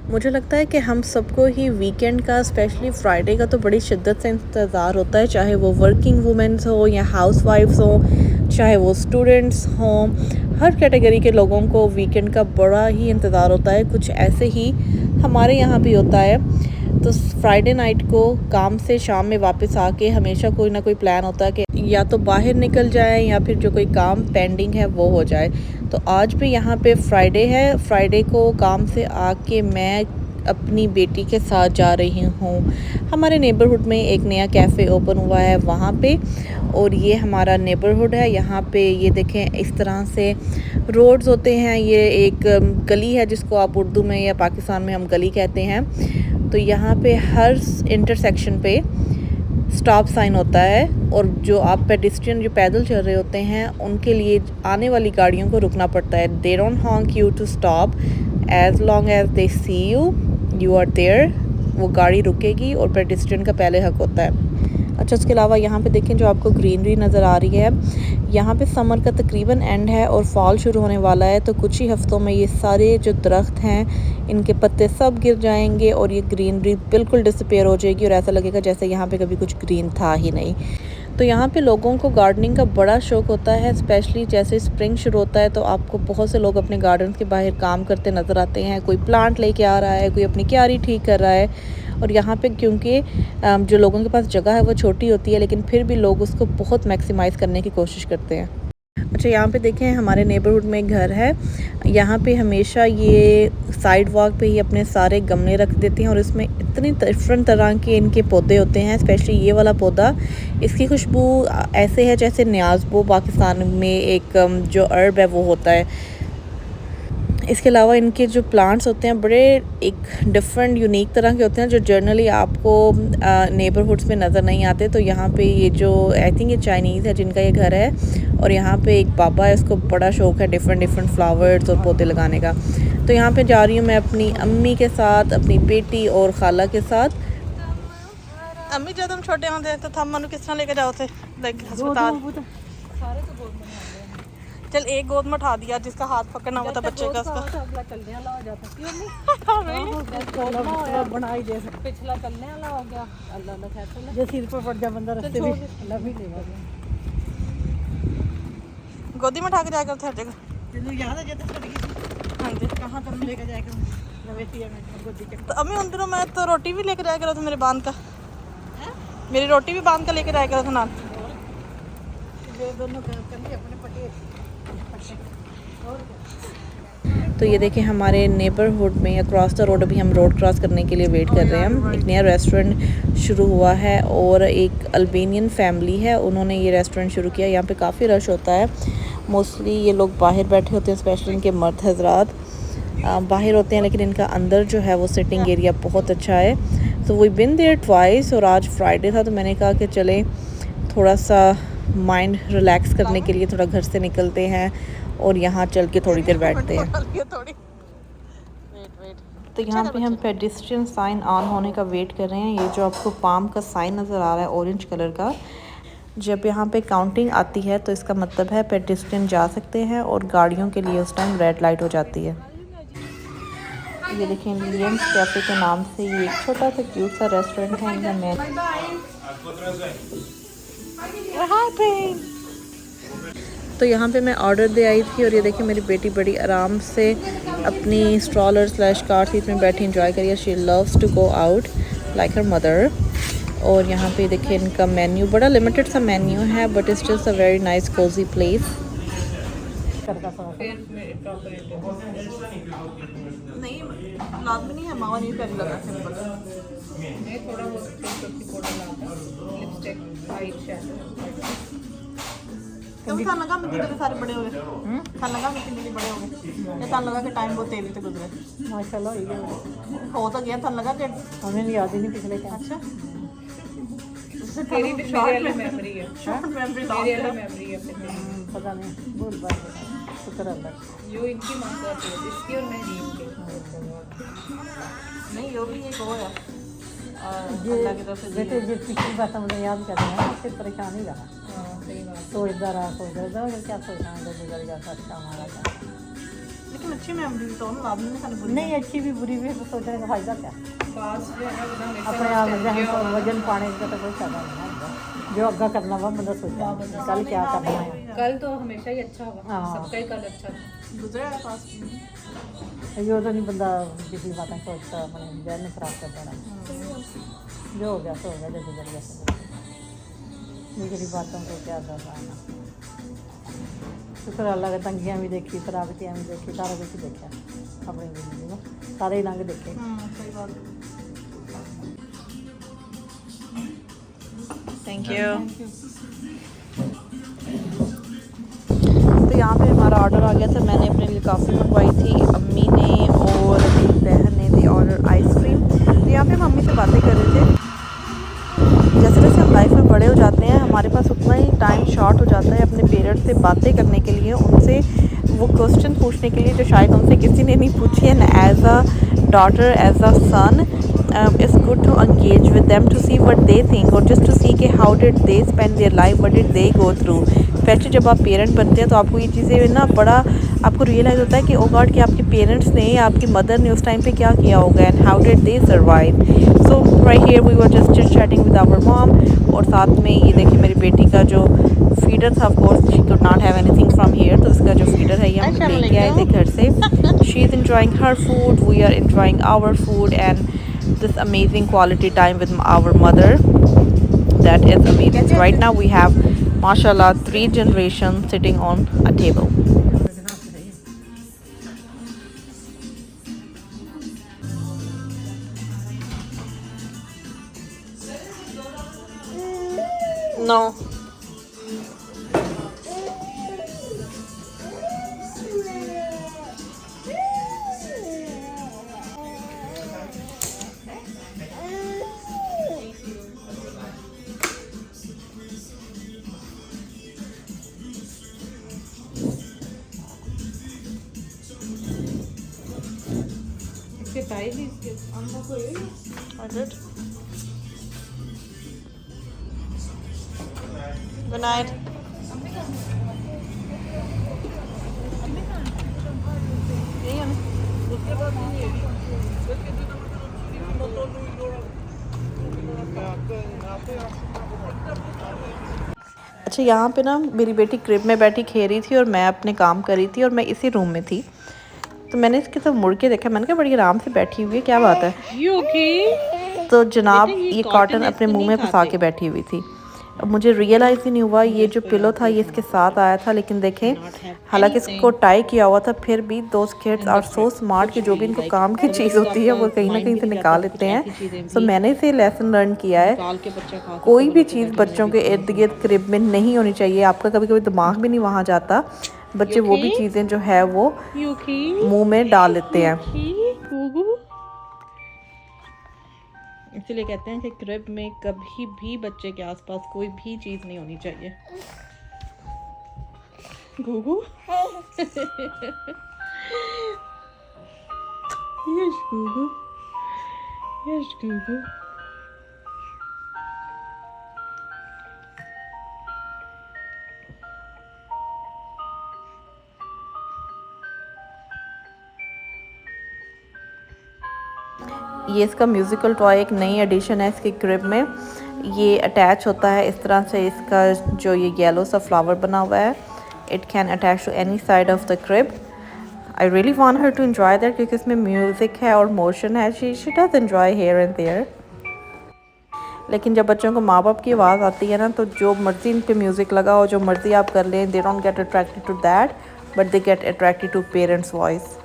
मुझे लगता है कि हम सबको ही वीकेंड का स्पेशली फ्राइडे का तो बड़ी शिद्दत से इंतज़ार होता है, चाहे वो वर्किंग वुमेंस हो या हाउस वाइफ्स हो, चाहे वो स्टूडेंट्स हों। हर कैटेगरी के लोगों को वीकेंड का बड़ा ही इंतज़ार होता है। कुछ ऐसे ही हमारे यहाँ भी होता है। तो फ्राइडे नाइट को काम से शाम में वापस आके हमेशा कोई ना कोई प्लान होता है कि या तो बाहर निकल जाए या फिर जो कोई काम पेंडिंग है वो हो जाए। तो आज भी यहाँ पे फ्राइडे है। फ्राइडे को काम से आके मैं अपनी बेटी के साथ जा रही हूँ। हमारे नेबरहुड में एक नया कैफ़े ओपन हुआ है वहाँ पे, और ये हमारा नेबरहुड है। यहाँ पे ये देखें इस तरह से रोड्स होते हैं। ये एक गली है जिसको आप उर्दू में या पाकिस्तान में हम गली कहते हैं। तो यहाँ पे हर इंटरसेक्शन पे स्टॉप साइन होता है, और जो आप पेडिस्ट्रियन जो पैदल चल रहे होते हैं उनके लिए आने वाली गाड़ियों को रुकना पड़ता है। They don't honk you to stop as long as they see you are there. वो गाड़ी रुकेगी और पेडिस्ट्रियन का पहले हक होता है। अच्छा, उसके अलावा यहाँ पे देखें जो आपको ग्रीनरी नज़र आ रही है, यहाँ पे समर का तकरीबन एंड है और फॉल शुरू होने वाला है। तो कुछ ही हफ्तों में ये सारे जो दरख्त हैं इनके पत्ते सब गिर जाएंगे और ये ग्रीनरी बिल्कुल डिसअपीयर हो जाएगी और ऐसा लगेगा जैसे यहाँ पे कभी कुछ ग्रीन था ही नहीं। तो यहाँ पे लोगों को गार्डनिंग का बड़ा शौक़ होता है। स्पेशली जैसे स्प्रिंग शुरू होता है तो आपको बहुत से लोग अपने गार्डन के बाहर काम करते नज़र आते हैं। कोई प्लांट लेके आ रहा है, कोई अपनी क्यारी ठीक कर रहा है। और यहाँ पे क्योंकि जो लोगों के पास जगह है वो छोटी होती है, लेकिन फिर भी लोग उसको बहुत मैक्सिमाइज़ करने की कोशिश करते हैं। अच्छा, यहाँ पे देखें हमारे नेबरहुड में एक घर है। यहाँ पे हमेशा ये साइड वॉक पे ही अपने सारे गमले रख देते हैं और इसमें इतनी डिफरेंट तरह के इनके पौधे होते हैं। स्पेशली ये वाला पौधा, इसकी खुशबू ऐसे है जैसे न्याज़बो पाकिस्तान में एक जो अर्ब है वो होता है। इसके अलावा इनके जो प्लांट्स होते हैं बड़े एक डिफरेंट यूनिक तरह के होते हैं जो जनरली आपको नेबरहुड्स में नज़र नहीं आते। तो यहाँ पे ये जो आई थिंक ये चाइनीज़ है जिनका ये घर है, और यहाँ पे एक बाबा है, इसको बड़ा शौक़ है डिफरेंट फ्लावर्स और पौधे लगाने का। तो यहाँ पे जा रही हूँ मैं अपनी अम्मी के साथ, अपनी बेटी और खाला के साथ। अम्मी जब हम छोटे होते तो हम मनु किस तरह लेके जाओ थे अस्पताल? चल एक गोद में उठा दिया जिसका हाथ पकड़ना हुआ था बच्चे का, उसका पिछला चलने वाला हो गया। अल्लाह जो सिर पर पड़ जा बंदा रास्ते में अल्लाह भी लेगा। गोदी में उठा के जाकर हर जगह। याद है जब पड़ गई हां जी, कहां पर लेके जाएगा नवेटिया में गोदी के। तो अम्मी उन दिनों मैं तो रोटी भी लेकर जाया करा था, मेरे बांध का मेरी रोटी भी बांध कर लेकर जाया करा था ना। दोनों करके अपने पटे। तो ये देखें हमारे नेबरहुड में अक्रॉस द रोड, अभी हम रोड क्रॉस करने के लिए वेट कर रहे हैं। एक नया रेस्टोरेंट शुरू हुआ है और एक अल्बेनियन फैमिली है, उन्होंने ये रेस्टोरेंट शुरू किया। यहाँ पे काफ़ी रश होता है। मोस्टली ये लोग बाहर बैठे होते हैं, स्पेशली इनके मर्द हजरात बाहर होते हैं, लेकिन इनका अंदर जो है वो सिटिंग एरिया बहुत अच्छा है। तो वी बिन देयर ट्वाइस, और आज फ्राइडे था तो मैंने कहा कि चले थोड़ा सा माइंड रिलैक्स करने के लिए थोड़ा घर से निकलते हैं और यहाँ चल के थोड़ी देर बैठते हैं। तो यहाँ पे हम पेडिस्ट्रियन साइन ऑन होने का वेट कर रहे हैं। ये जो आपको पाम का साइन नज़र आ रहा है ऑरेंज कलर का, जब यहाँ पे काउंटिंग आती है तो इसका मतलब है पेडिस्ट्रियन जा सकते हैं, और गाड़ियों के लिए उस टाइम रेड लाइट हो जाती है। ये देखें लियंस कैफ़े के नाम से ये एक छोटा सा क्यूट सा रेस्टोरेंट है। इनका मेन तो यहाँ पे मैं ऑर्डर दे आई थी, और ये देखिए मेरी बेटी बड़ी आराम से अपनी स्ट्रॉलर स्लैश कार सीट में बैठी इंजॉय करिए। She loves to go out like her mother. और यहाँ पे देखिए इनका मेन्यू बड़ा लिमिटेड सा मेन्यू है, but it's just a very nice cosy place. नहीं लाजमी नहीं है, मावा नहीं पहले लगा सिंपल थोड़ा लिपस्टिक वाइट शैडो लगा मैं सारे बड़े हो गए। खान लगा मैं कितने बड़े हो गए, ये लगा कि टाइम बहुत तेजी से गुजरे। माशाल्लाह हो तो गया, था लगा कि हमें याद ही नहीं पिछले टाइम। अच्छा तेरी मेरी वाली मेमोरी है, शॉर्ट मेमोरी मेमोरी है, पता नहीं भूल बात शुक्र अल्लाह। यो इनकी मां का है, इसकी और मेरी नहीं, यो भी एक और है अल्लाह की तरफ से। बेटे जो पिछली बात मुझे याद कर रहे हैं, उससे परेशान ही रहा। तो इधर आ, तो इधर क्या सोचना है, गुजर गया था अच्छा हमारा। लेकिन अच्छी मेमोरी तो हम लाभ नहीं खाने नहीं अच्छी भी बुरी भी तो सोचने का फायदा क्या पास जो है वो हमेशा अपने आप जहाँ तो वजन पाने का तो कोई फायदा नहीं है जो अग्गा करना हुआ बंदा सोचा कल क्या करना है कल तो हमेशा ही अच्छा होगा हाँ। सबका ही कल अच्छा होगा गुजरा है पास यो तो नहीं बंदा किसी बातें सोचता अपने जहन में खराब कर देना जो हो गया सो हो गया जो गुजर गया सो दूसरी बातों को क्या दर्शाना शुक्र अल्लाह का तंगियाँ भी देखी खराबतियाँ भी देखी सारा कुछ ही देखा अपनी जिंदगी में सारे ही रंग देखे सही बात थैंक यू। तो यहाँ पे हमारा ऑर्डर आ गया था। मैंने अपने लिए काफ़ी मंगवाई थी, अम्मी ने और मेरी बहन ने दी ऑर्डर आइसक्रीम। तो यहाँ पे हम मम्मी से बातें कर रहे थे। जैसे जैसे हम लाइफ में बड़े हो जाते हैं हमारे पास उतना ही टाइम शॉर्ट हो जाता है अपने पेरेंट्स से बातें करने के लिए, उनसे वो क्वेश्चन पूछने के लिए जो शायद उनसे किसी ने नहीं पूछी है। As a daughter, as a son, it's good to engage with them to see what they think or just to see कि how did they spend their life, what did they go through। Specially जब आप parent बनते हैं तो आपको ये चीज़ें ना बड़ा आपको रियलाइज़ होता है कि ओ गॉड कि आपके पेरेंट्स ने या आपकी मदर ने उस टाइम पे क्या किया होगा and how did they survive. So right here we were just chit chatting with our mom. और साथ में ये देखिए मेरी बेटी का जो फीडर था, of course she could not have anything from here, तो इसका जो फीडर है ये हम लेके आए थे घर से। She is enjoying her food, we are enjoying our food and this amazing quality time with our mother, that is amazing. So right now we have mashallah 3 generations sitting on a table. No. इसके tie भी इसके अंदर को है I did. Good night. उसके बाद नहीं है उसके दूसरा अच्छा यहाँ पे ना मेरी बेटी क्रिब में बैठी खेल रही थी और मैं अपने काम कर रही थी और मैं इसी रूम में थी। तो मैंने इसके सब मुड़ के देखा, मैंने कहा बड़ी आराम से बैठी हुई है, क्या बात है। You okay? तो जनाब बेटा, ये ये कॉटन कॉटन है, अपने इसको मुंह नहीं में फंसा खाते। के बैठी हुई थी। अब मुझे रियलाइज़ ही नहीं हुआ ये जो पिलो था ये इसके साथ आया था। लेकिन देखें हालांकि इसको टाई किया हुआ था फिर भी दोस्त किड्स आर सो स्मार्ट कि जो भी इनको काम की चीज़ होती है वो कहीं ना कहीं से निकाल लेते हैं। सो मैंने इसे लेसन लर्न किया है, के बच्चा खा कोई भी चीज़ बच्चों के इर्द गिर्द क्रिब में नहीं होनी चाहिए। आपका कभी कभी दिमाग भी नहीं वहाँ जाता, बच्चे वो भी चीज़ें जो है वो You okay? मुंह में डाल लेते हैं। गुगु इसलिए कहते हैं कि क्रिब में कभी भी बच्चे के आसपास कोई भी चीज़ नहीं होनी चाहिए। गुगु यस गुगु, यस गुगु। ये इसका म्यूज़िकल टॉय एक नई एडिशन है इसकी क्रिब में। ये अटैच होता है इस तरह से, इसका जो ये येलो सा फ्लावर बना हुआ है it can attach to any side of the crib. I really want her to enjoy that क्योंकि इसमें म्यूज़िक है और मोशन है। She does enjoy here and there. लेकिन जब बच्चों को माँ बाप की आवाज़ आती है ना तो जो मर्ज़ी इन पे म्यूज़िक लगा हो, जो मर्ज़ी आप कर लें, they don't get attracted to that but they get attracted to parents voice.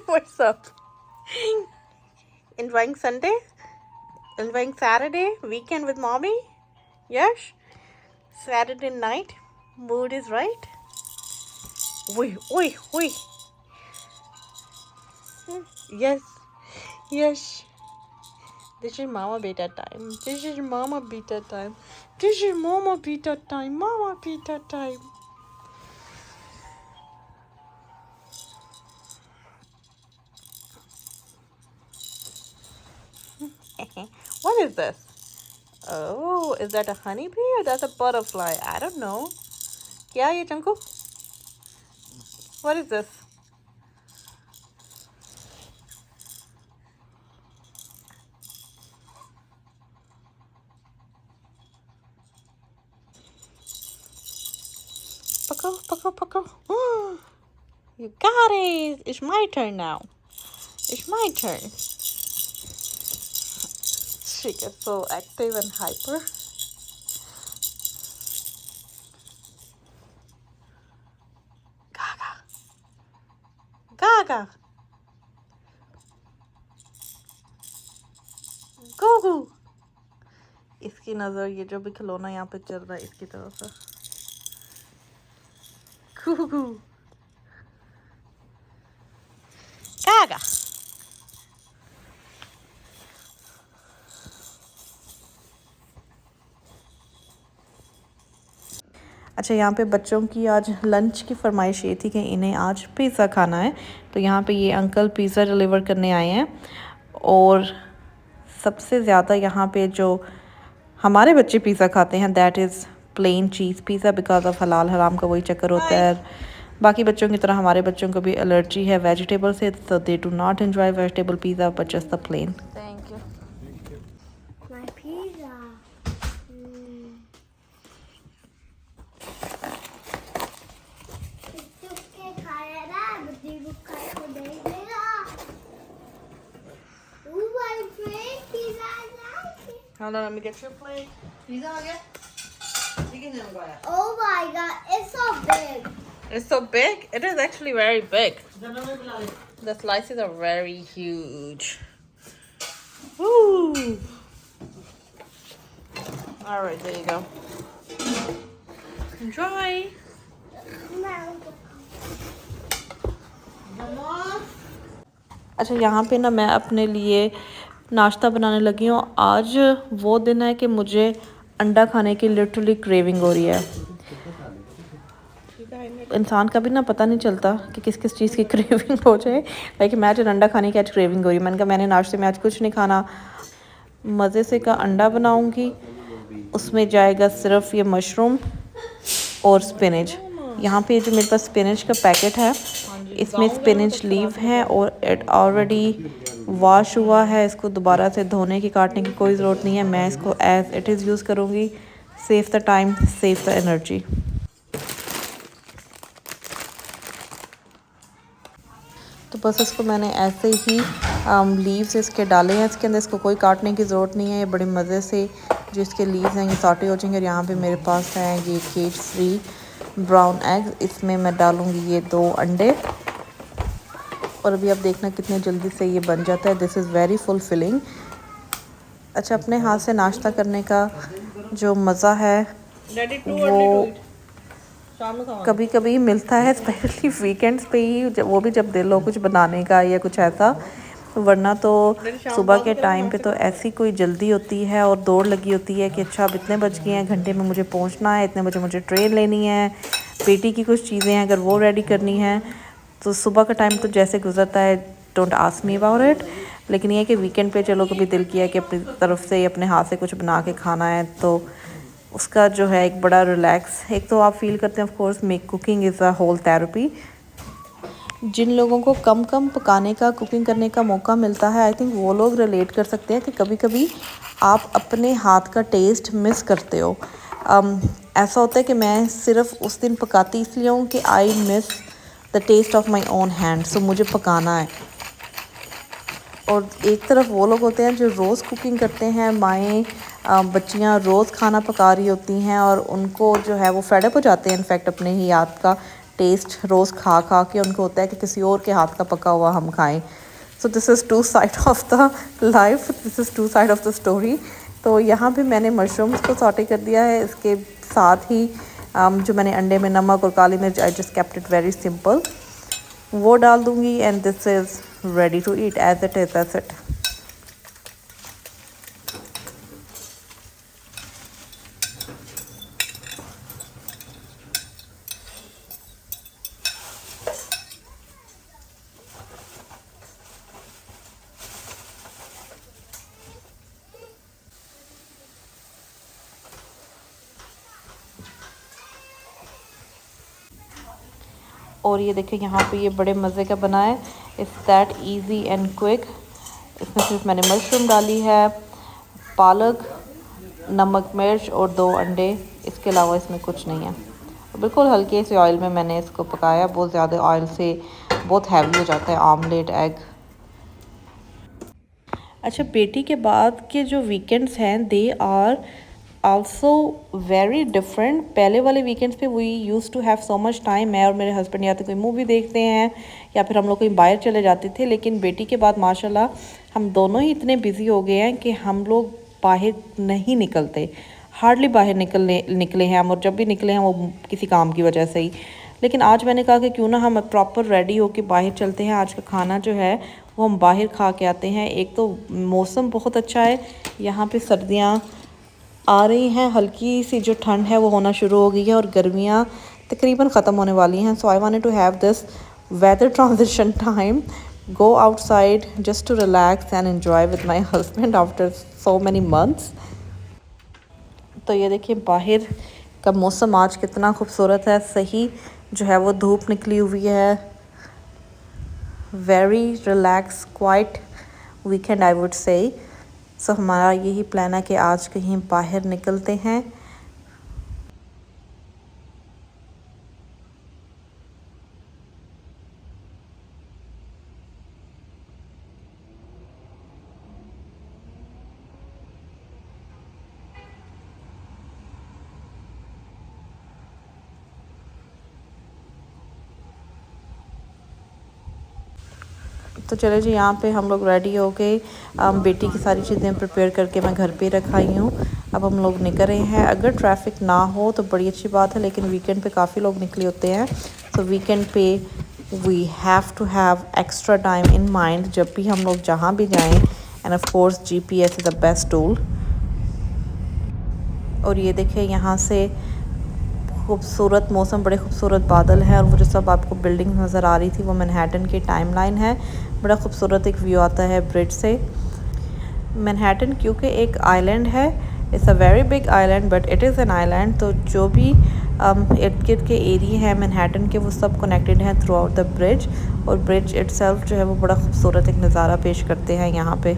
What's up? Enjoying Sunday? Enjoying Saturday? Weekend with mommy? Yes? Saturday night? Mood is right? Oi, oi, oi. Yes. Yes. This is mama beta time. This is mama beta time. This is mama beta time. Mama beta time. What is this? Oh, is that a honeybee or that's a butterfly? I don't know. क्या ये चंकू? What is this? Pako. You got it. It's my turn now. It's my turn. She gets so active and hyper. Gaga. Gugu. इसकी नज़र ये जो भी खिलौना यहाँ पे चल रहा है इसकी तरफ है. Gugu. Gaga. अच्छा, यहाँ पे बच्चों की आज लंच की फरमाइश ये थी कि इन्हें आज पिज़्ज़ा खाना है. तो यहाँ पे ये अंकल पिज़्ज़ा डिलीवर करने आए हैं. और सबसे ज़्यादा यहाँ पे जो हमारे बच्चे पिज़्ज़ा खाते हैं that is plain cheese pizza because of हलाल हराम का वही चक्कर होता है. बाकी बच्चों की तरह हमारे बच्चों को भी एलर्जी है वेजिटेबल से, so they do not enjoy vegetable pizza but just the plain. Thank you. My pizza. इसके खाया ना बुद्धि को खाया को दे देगा. Oh my friend, pizza like. Hold on, let me get your plate. Pizza आ गया. ठीक है मंगवाया. Oh my god, it's so big. It's so big. It is actually very big. General में बुला ले. The slices are very huge. Woo! All right, there you go. Enjoy. अच्छा, यहाँ पे ना मैं अपने लिए नाश्ता बनाने लगी हूँ. आज वो दिन है कि मुझे अंडा खाने की लिटरली क्रेविंग हो रही है. इंसान का भी ना पता नहीं चलता कि किस किस चीज़ की क्रेविंग हो जाए. लाइक इमेजिन अंडा खाने की आज क्रेविंग हो रही है. मैंने कहा मैंने नाश्ते में आज कुछ नहीं खाना, मज़े से का अंडा बनाऊंगी. उसमें जाएगा सिर्फ ये मशरूम और स्पिनच. यहाँ पे जो मेरे पास स्पिनच का पैकेट है इसमें स्पिनच लीव है और इट ऑलरेडी वॉश हुआ है. इसको दोबारा से धोने की काटने की कोई ज़रूरत नहीं है. मैं इसको एज इट इज़ यूज़ करूँगी. Save the time, save the energy. तो बस इसको मैंने ऐसे ही लीव्स इसके डाले हैं इसके अंदर. इसको कोई काटने की ज़रूरत नहीं है. ये बड़े मज़े से जो इसके लीव्स हैं ये सॉटे हो जाएंगे. और यहाँ पे मेरे पास है ये केज फ्री ब्राउन एग. इसमें मैं डालूँगी ये 2 अंडे. और अभी आप देखना कितने जल्दी से ये बन जाता है. This is very fulfilling. अच्छा, अपने हाथ से नाश्ता करने का जो मज़ा है वो कभी कभी मिलता है, स्पेशली वीकेंड्स पे ही. वो भी जब दिल हो कुछ बनाने का या कुछ ऐसा. वरना तो सुबह के टाइम पे तो ऐसी कोई जल्दी होती है और दौड़ लगी होती है कि अच्छा अब इतने बज गए हैं, घंटे में मुझे पहुंचना है, इतने बजे मुझे ट्रेन लेनी है, बेटी की कुछ चीज़ें हैं अगर वो रेडी करनी है. तो सुबह का टाइम तो जैसे गुजरता है, don't ask me about it. लेकिन ये है कि वीकेंड पे चलो कभी दिल किया कि अपनी तरफ से अपने हाथ से कुछ बना के खाना है तो उसका जो है एक बड़ा रिलैक्स. एक तो आप फील करते हैं of course make cooking is a whole therapy. जिन लोगों को कम कम पकाने का कुकिंग करने का मौका मिलता है आई थिंक वो लोग रिलेट कर सकते हैं कि कभी कभी आप अपने हाथ का टेस्ट मिस करते हो. ऐसा होता है कि मैं सिर्फ उस दिन पकाती इसलिए हूँ कि I miss the taste of my own hand. So मुझे पकाना है. और एक तरफ वो लोग होते हैं जो रोज़ कुकिंग करते हैं. माएँ बच्चियाँ रोज़ खाना पका रही होती हैं और उनको जो है वो फेडअप हो जाते हैं इनफैक्ट अपने ही हाथ का टेस्ट रोज़ खा खा के. उनको होता है कि किसी और के हाथ का पका हुआ हम खाएं. सो this is 2 side of the life, this is 2 side of the story. तो यहाँ पे मैंने मशरूम्स को सॉटे कर दिया है. इसके साथ ही जो मैंने अंडे में नमक और काली मिर्च, I just kept it very simple, वो डाल दूँगी. And this is ready to eat as it is. As it. और ये देखिए यहाँ पे ये बड़े मज़े का बना है। It's that easy and quick. इसमें सिर्फ मैंने मशरूम डाली है, पालक, नमक मिर्च और 2 अंडे। इसके अलावा इसमें कुछ नहीं है। बिल्कुल हल्के से ऑयल में मैंने इसको पकाया। बहुत ज़्यादा ऑयल से बहुत हैवी हो जाता है ऑमलेट, एग। अच्छा, बेटी के बाद के जो वीकेंड्स हैं they are also very different. पहले वाले वीकेंड्स पे we use to have so much time. मैं और मेरे हस्बैंड या तो कोई मूवी देखते हैं या फिर हम लोग कहीं बाहर चले जाते थे। लेकिन बेटी के बाद माशाल्लाह हम दोनों ही इतने बिजी हो गए हैं कि हम लोग बाहर नहीं निकलते, हार्डली बाहर निकले हैं हम। और जब भी निकले हैं वो किसी काम की वजह से ही। लेकिन आज मैंने कहा कि क्यों ना हम प्रॉपर रेडी होके बाहर चलते हैं। आज का खाना जो है वो हम बाहर खा के आते हैं। एक तो मौसम बहुत अच्छा है, यहाँ पे सर्दियाँ आ रही हैं, हल्की सी जो ठंड है वो होना शुरू हो गई है और गर्मियाँ तकरीबन ख़त्म होने वाली हैं। So I wanted to have this weather transition time, go outside just to relax and enjoy with my husband after so many months. तो ये देखिए बाहर का मौसम आज कितना खूबसूरत है। सही जो है वो धूप निकली हुई है। Very relax quite weekend I would say. So हमारा यही प्लान है कि आज कहीं बाहर निकलते हैं। तो चलो जी, यहाँ पे हम लोग रेडी हो गए। बेटी की सारी चीज़ें प्रिपेयर करके मैं घर पे रख आई हूँ। अब हम लोग निकल रहे हैं। अगर ट्रैफिक ना हो तो बड़ी अच्छी बात है, लेकिन वीकेंड पे काफ़ी लोग निकले होते हैं। तो वीकेंड पे we have to have extra time in mind जब भी हम लोग जहाँ भी जाएं। And of course GPS is the best tool. और ये देखिए यहाँ से खूबसूरत मौसम, बड़े खूबसूरत बादल है। और वो जो सब आपको बिल्डिंग नज़र आ रही थी वो मैनहट्टन की टाइमलाइन है। बड़ा खूबसूरत एक व्यू आता है ब्रिज से। मैनहट्टन क्योंकि एक आइलैंड है, it's a very big island but it is an island. तो जो भी इर्द गिर्द के एरिया हैं मैनहट्टन के वो सब कनेक्टेड हैं थ्रू आउट द ब्रिज। और ब्रिज इट्सेल्फ जो है वो बड़ा खूबसूरत एक नज़ारा पेश करते हैं यहाँ पे।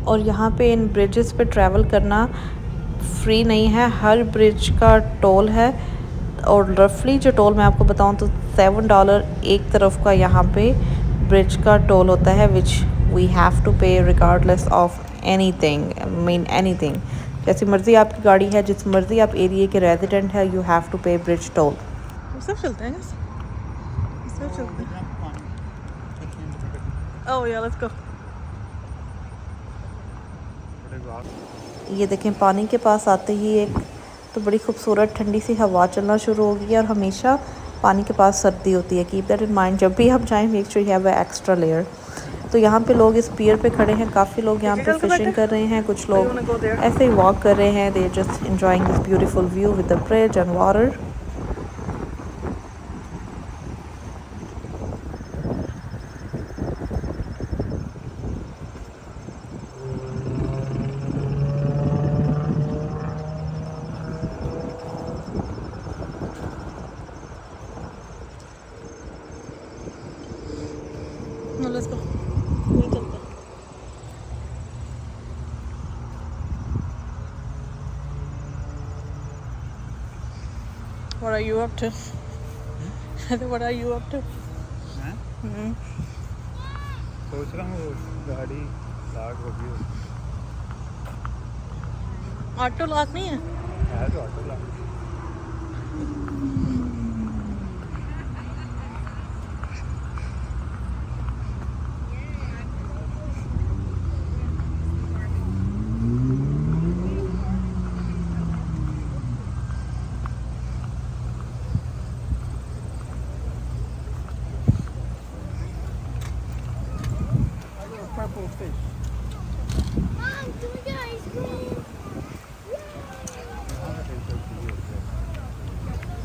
और यहाँ पे इन ब्रिजेस पे ट्रैवल करना फ्री नहीं है, हर ब्रिज का टोल है। और रफली जो टोल मैं आपको बताऊँ तो $7 एक तरफ का यहाँ पे ब्रिज का टोल होता है, विच वी हैव टू पे regardless of anything, mean anything. जैसी मर्ज़ी आपकी गाड़ी है, जिस मर्ज़ी आप एरिया के रेजिडेंट है, यू हैव टू पे ब्रिज टोल। सब चलते हैं, सब चलते हैं। ओह या लेट्स गो। ये देखें पानी के पास आते ही एक तो बड़ी खूबसूरत ठंडी सी हवा चलना शुरू हो गई है। और हमेशा पानी के पास सर्दी होती है, कीप दैट इन माइंड। जब भी हम जाएं make sure you have a extra layer. तो यहाँ पे लोग इस पियर पे खड़े हैं, काफ़ी लोग यहाँ पे फिशिंग कर रहे हैं, कुछ लोग ऐसे ही वॉक कर रहे हैं। They just enjoying this beautiful view with the bridge and water. Let's go, ये चलते हैं। What are you up to? What are you up to? सोच रहा हूँ गाड़ी लाग होगी। ऑटो लॉक नहीं है? है तो ऑटो लाग। Purple fish. Mom, give me the ice cream.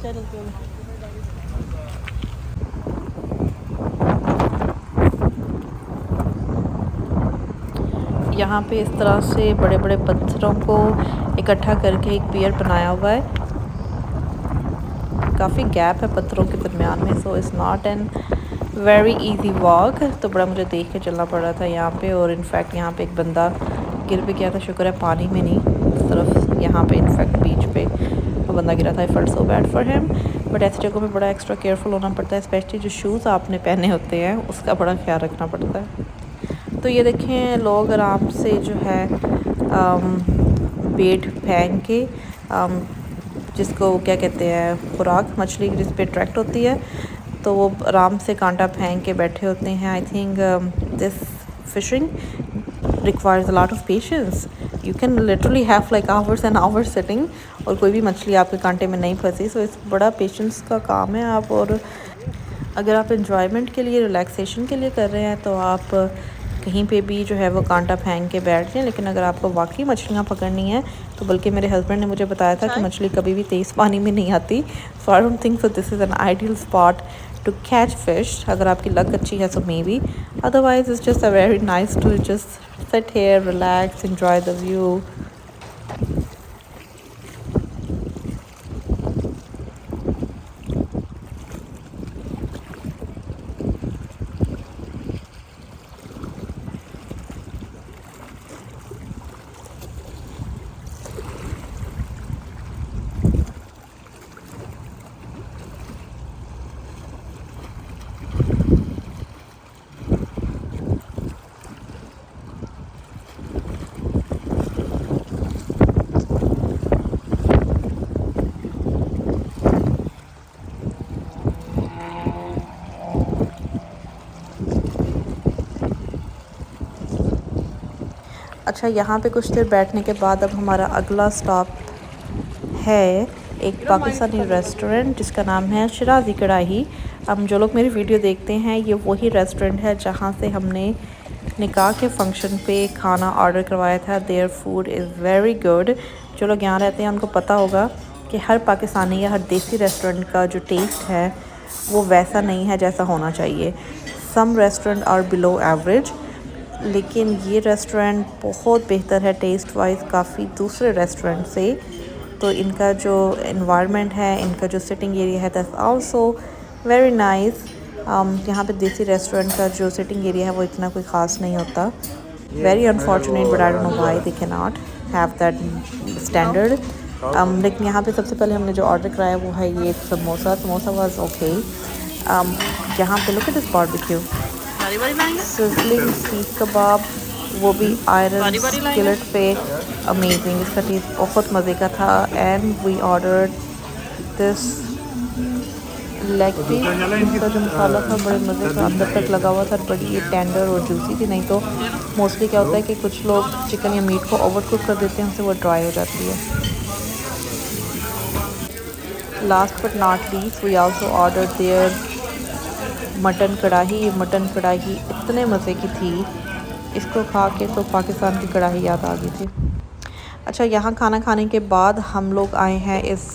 चलो चलो। यहाँ पे इस तरह से बड़े बड़े पत्थरों को इकट्ठा करके एक पियर बनाया हुआ है। काफ़ी गैप है पत्थरों के दरमियान में, so it's not an very easy walk. तो बड़ा मुझे देख के चलना पड़ रहा था यहाँ पे। और इनफैक्ट यहाँ पे एक बंदा गिर भी गया था, शुक्र है पानी में नहीं, उस तरफ यहाँ पे इनफैक्ट बीच पे वो बंदा गिरा था। I felt so bad for him. But ऐसी जगहों में बड़ा एक्स्ट्रा केयरफुल होना पड़ता है, स्पेशली जो शूज़ आपने पहने होते हैं उसका बड़ा ख्याल रखना पड़ता है। तो ये देखें लोग आराम से जो है बेट फेंक के जिसको क्या कहते हैं खुराक मछली जिस पे अट्रैक्ट होती है, तो वो आराम से कांटा फेंक के बैठे होते हैं। I think this fishing requires a lot of patience. You can literally have like ours and hours sitting और कोई भी मछली आपके कांटे में नहीं फंसी। सो इस बड़ा पेशेंस का काम है। आप और अगर आप एंजॉयमेंट के लिए रिलैक्सेशन के लिए कर रहे हैं तो आप कहीं पे भी जो है वो कांटा फेंक के बैठ जाएं। लेकिन अगर आपको वाकई मछलियाँ पकड़नी है तो बल्कि मेरे हस्बैंड ने मुझे बताया था कि मछली कभी भी तेज़ पानी में नहीं आती। So I don't think so this is an ideal spot to catch fish. अगर आपकी लक अच्छी है so maybe, otherwise it's just a very nice to just sit here, relax, enjoy the view. अच्छा, यहाँ पे कुछ देर बैठने के बाद अब हमारा अगला स्टॉप है एक पाकिस्तानी रेस्टोरेंट जिसका नाम है शिराज़ी कढ़ाई। जो लोग मेरी वीडियो देखते हैं ये वही रेस्टोरेंट है जहाँ से हमने निकाह के फंक्शन पे खाना ऑर्डर करवाया था। Their food is very good. जो लोग यहाँ रहते हैं उनको पता होगा कि हर पाकिस्तानी या हर देसी रेस्टोरेंट का जो टेस्ट है वो वैसा नहीं है जैसा होना चाहिए। सम रेस्टोरेंट आर बिलो एवरेज, लेकिन ये रेस्टोरेंट बहुत बेहतर है टेस्ट वाइज काफ़ी दूसरे रेस्टोरेंट से। तो इनका जो एनवायरनमेंट है, इनका जो सिटिंग एरिया है दैट्स आल्सो वेरी नाइस। यहाँ पे देसी रेस्टोरेंट का जो सिटिंग एरिया है वो इतना कोई ख़ास नहीं होता। Very unfortunate but I don't know why they can not have that standard. लेकिन यहाँ पे सबसे पहले हमने जो ऑर्डर कराया वो है ये समोसा वाज ओके। यहाँ पे look at this barbecue, sizzling seekh kebab, वो भी आयरन स्किलेट पे, अमेजिंग। इसका टेस्ट बहुत मज़े का था। And we ordered this leg piece. इसका जो मसाला था बड़े मज़े का अंदर तक लगा हुआ था, बड़ी ये टेंडर और जूसी थी। नहीं तो मोस्टली क्या होता है कि कुछ लोग चिकन या मीट को ओवर कुक कर देते हैं, उससे वो ड्राई हो जाती है। Last but not least we also ordered their mutton kadai. Mutton kadai इतने मज़े की थी, इसको खा के तो पाकिस्तान की कढ़ाई याद आ गई थी। अच्छा, यहाँ खाना खाने के बाद हम लोग आए हैं इस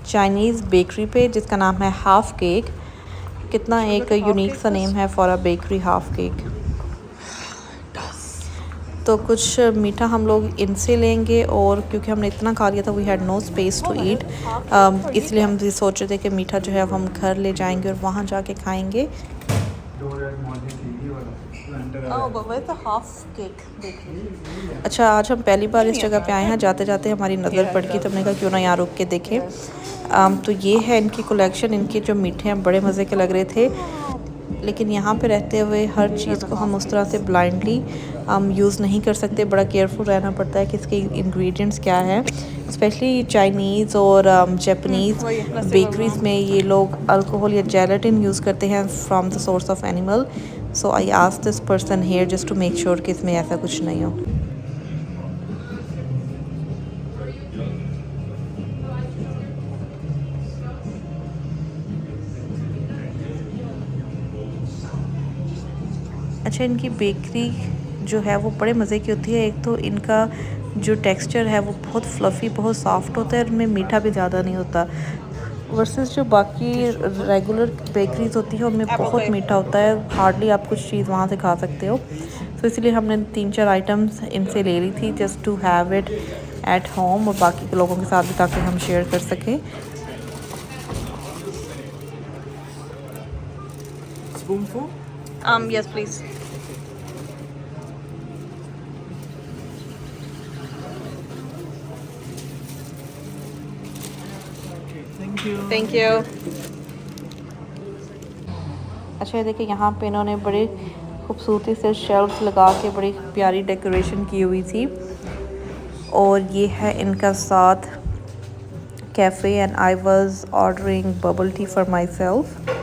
चाइनीज़ बेकरी पे जिसका नाम है हाफ़ केक। कितना एक यूनिक सा नेम है for a bakery, half cake. तो कुछ मीठा हम लोग इनसे लेंगे और क्योंकि हमने इतना खा लिया था we had no space to eat, इसलिए हम ये सोच रहे थे कि मीठा जो है अब हम घर ले जाएंगे और वहाँ जाके खाएंगे। Half cake. अच्छा, आज हम पहली बार इस जगह पे आए हैं। जाते जाते हमारी नज़र पड़ गई तो हमने कहा क्यों ना यहाँ रुक के देखें। तो ये है इनकी कलेक्शन। इनके जो मीठे हैं बड़े मज़े के लग रहे थे, लेकिन यहाँ पे रहते हुए हर चीज़ को हम उस तरह से ब्लाइंडली यूज़ नहीं कर सकते। बड़ा केयरफुल रहना पड़ता है कि इसके इंग्रेडिएंट्स क्या है। स्पेशली चाइनीज़ और जापानीज़ बेकरीज़ में ये लोग अल्कोहल या जेलेटिन यूज़ करते हैं from the source of animal. So I asked this person here just to make sure कि इसमें ऐसा कुछ नहीं हो। अच्छा, इनकी बेकरी जो है वो बड़े मज़े की होती है। एक तो इनका जो टेक्सचर है वो बहुत फ्लफ़ी, बहुत सॉफ्ट होता है और इनमें मीठा भी ज़्यादा नहीं होता वर्सेस जो बाकी रेगुलर बेकरीज होती है उनमें बहुत मीठा होता है। हार्डली आप कुछ चीज़ वहाँ से खा सकते हो। तो इसलिए हमने 3-4 आइटम्स इनसे ले ली थी just to have it at home और बाकी के लोगों के साथ भी ताकि हम शेयर कर सकें। Kung Fu? Yes, please. Okay, thank you. Thank you. अच्छा ये देखिए यहाँ पे इन्होंने बड़े खूबसूरती से शेल्फ्स लगा के बड़ी प्यारी डेकोरेशन की हुई थी और ये है इनका साथ cafe and I was ordering bubble tea for my self.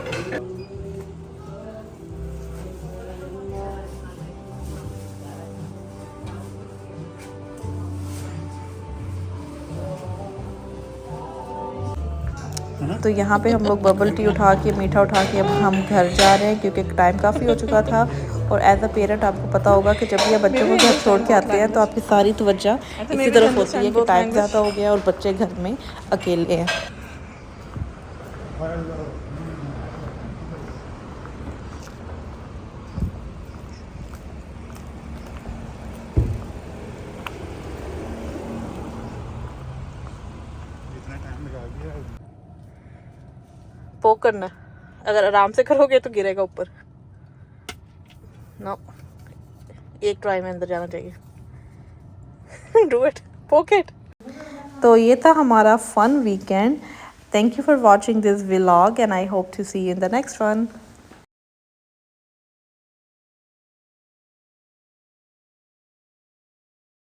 तो यहाँ पे हम लोग बबल टी उठा के मीठा उठा के अब हम घर जा रहे हैं क्योंकि टाइम काफ़ी हो चुका था। और एज अ पेरेंट आपको पता होगा कि जब भी आप बच्चों को घर छोड़ के आते हैं तो आपकी सारी तवज्जो इसी तरफ होती है कि टाइम ज़्यादा हो गया और बच्चे घर में अकेले हैं। इतना टाइम लगा दिया। पोक करना, अगर आराम से करोगे तो गिरेगा ऊपर। नो, एक ट्राई में अंदर जाना चाहिए। Do it, poke it. तो ये था हमारा fun weekend. Thank you for watching this vlog and I hope to see you in the next one.